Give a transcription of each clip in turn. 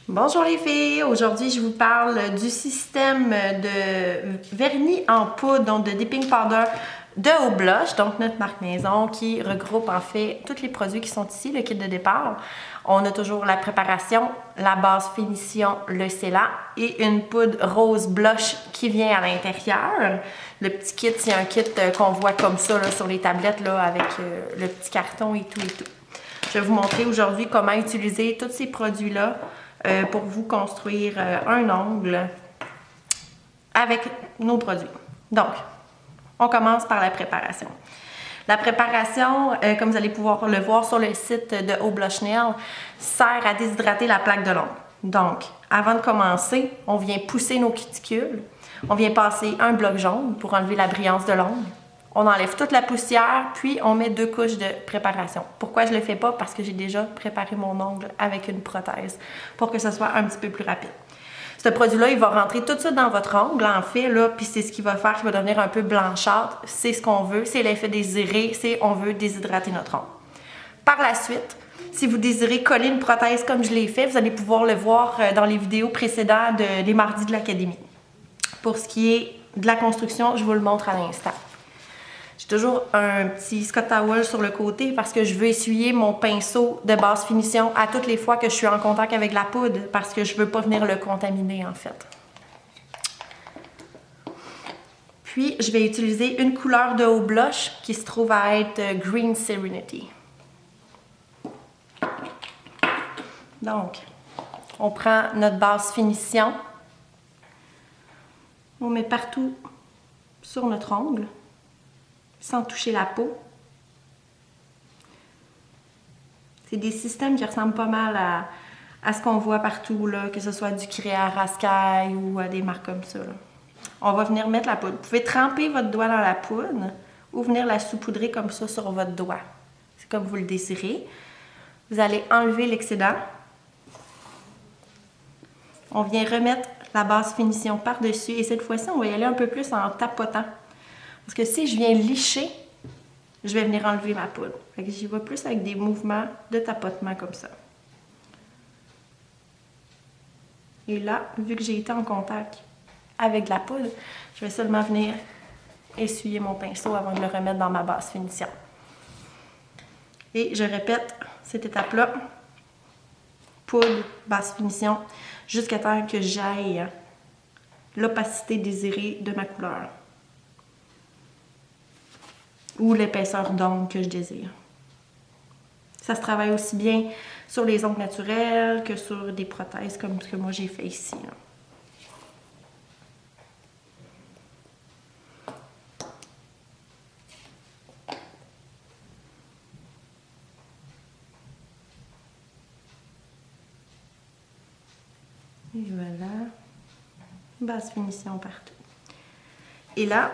Bonjour les filles, aujourd'hui je vous parle du système de vernis en poudre, donc de dipping powder de Au Blush, donc notre marque maison qui regroupe en fait tous les produits qui sont ici, le kit de départ. On a toujours la préparation, la base finition, le scellant et une poudre rose blush qui vient à l'intérieur. Le petit kit, c'est un kit qu'on voit comme ça là, sur les tablettes là, avec le petit carton et tout et tout. Je vais vous montrer aujourd'hui comment utiliser tous ces produits-là pour vous construire un ongle avec nos produits. Donc, on commence par la préparation. La préparation, comme vous allez pouvoir le voir sur le site de Au Blush Nail, sert à déshydrater la plaque de l'ongle. Donc, avant de commencer, on vient pousser nos cuticules. On vient passer un bloc jaune pour enlever la brillance de l'ongle. On enlève toute la poussière, puis on met 2 couches de préparation. Pourquoi je ne le fais pas? Parce que j'ai déjà préparé mon ongle avec une prothèse pour que ce soit un petit peu plus rapide. Ce produit-là, il va rentrer tout de suite dans votre ongle, en fait, là, puis c'est ce qui va faire qu'il va devenir un peu blanchâtre. C'est ce qu'on veut, c'est l'effet désiré, c'est on veut déshydrater notre ongle. Par la suite, si vous désirez coller une prothèse comme je l'ai fait, vous allez pouvoir le voir dans les vidéos précédentes des mardis de l'académie. Pour ce qui est de la construction, je vous le montre à l'instant. J'ai toujours un petit Scott Towel sur le côté parce que je veux essuyer mon pinceau de basse finition à toutes les fois que je suis en contact avec la poudre parce que je ne veux pas venir le contaminer en fait. Puis, je vais utiliser une couleur de Au Blush qui se trouve à être Green Serenity. Donc, on prend notre base finition. On met partout sur notre ongle, sans toucher la peau. C'est des systèmes qui ressemblent pas mal à ce qu'on voit partout, là, que ce soit du Créa Rascaille ou des marques comme ça. Là. On va venir mettre la poudre. Vous pouvez tremper votre doigt dans la poudre ou venir la saupoudrer comme ça sur votre doigt. C'est comme vous le désirez. Vous allez enlever l'excédent. On vient remettre la base finition par-dessus et cette fois-ci, on va y aller un peu plus en tapotant. Parce que si je viens licher, je vais venir enlever ma poudre. Fait que j'y vais plus avec des mouvements de tapotement comme ça. Et là, vu que j'ai été en contact avec la poudre, je vais seulement venir essuyer mon pinceau avant de le remettre dans ma base finition. Et je répète cette étape-là. Poudre, base finition, jusqu'à temps que j'aille l'opacité désirée de ma couleur. Ou l'épaisseur d'ongle que je désire. Ça se travaille aussi bien sur les ongles naturels que sur des prothèses comme ce que moi j'ai fait ici. Là. Et voilà. Basse finition partout. Et là,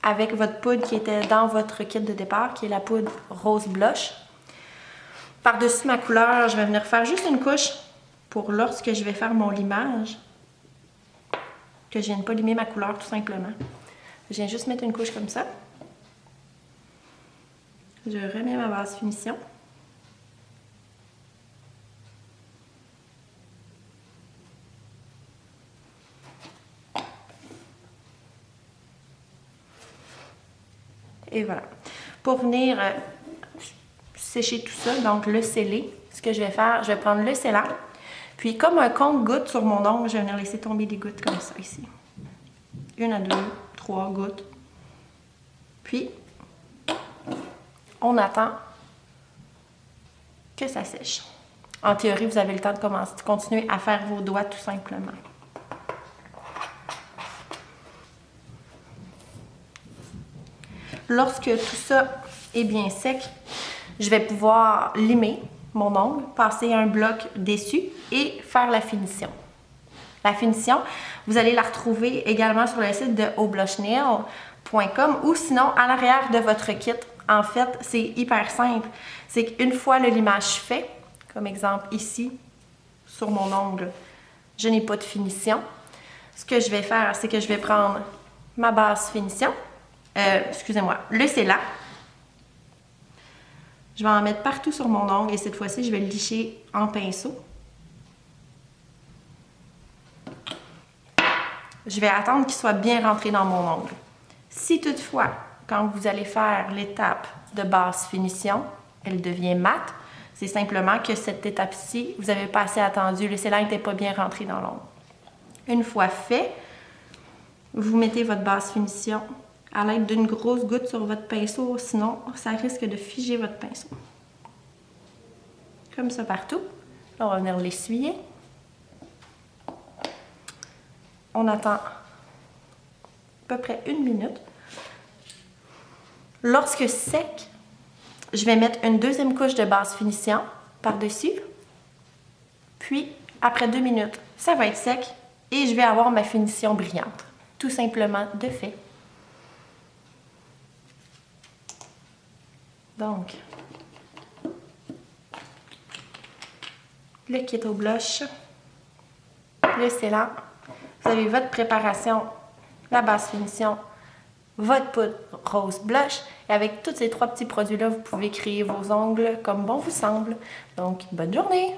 avec votre poudre qui était dans votre kit de départ, qui est la poudre rose blush. Par-dessus ma couleur, je vais venir faire juste une couche pour lorsque je vais faire mon limage, que je vienne pas limer ma couleur tout simplement. Je viens juste mettre une couche comme ça. Je remets ma base finition. Et voilà. Pour venir sécher tout ça, donc le sceller, ce que je vais faire, je vais prendre le scellant, puis comme un compte-gouttes sur mon ongle, je vais venir laisser tomber des gouttes comme ça ici. 1 à 2, 3 gouttes. Puis, on attend que ça sèche. En théorie, vous avez le temps de continuer à faire vos doigts tout simplement. Lorsque tout ça est bien sec, je vais pouvoir limer mon ongle, passer un bloc dessus et faire la finition. La finition, vous allez la retrouver également sur le site de aublushnail.com ou sinon à l'arrière de votre kit. En fait, c'est hyper simple. C'est qu'une fois le limage fait, comme exemple ici, sur mon ongle, je n'ai pas de finition. Ce que je vais faire, c'est que je vais prendre ma base finition, excusez-moi, le scellant. Je vais en mettre partout sur mon ongle et cette fois-ci, je vais le licher en pinceau. je vais attendre qu'il soit bien rentré dans mon ongle. Si toutefois, quand vous allez faire l'étape de base finition, elle devient mate, c'est simplement que cette étape-ci, vous n'avez pas assez attendu, le scellant n'était pas bien rentré dans l'ongle. Une fois fait, vous mettez votre base finition à l'aide d'une grosse goutte sur votre pinceau, sinon ça risque de figer votre pinceau. Comme ça partout. Là, on va venir l'essuyer. On attend à peu près 1 minute. Lorsque sec, je vais mettre une deuxième couche de base finition par-dessus. Puis, après 2 minutes, ça va être sec et je vais avoir ma finition brillante. Tout simplement de fait. Donc, le kit au blush, le scellant, vous avez votre préparation, la base finition, votre poudre rose blush. Et avec tous ces 3 petits produits-là, vous pouvez créer vos ongles comme bon vous semble. Donc, bonne journée!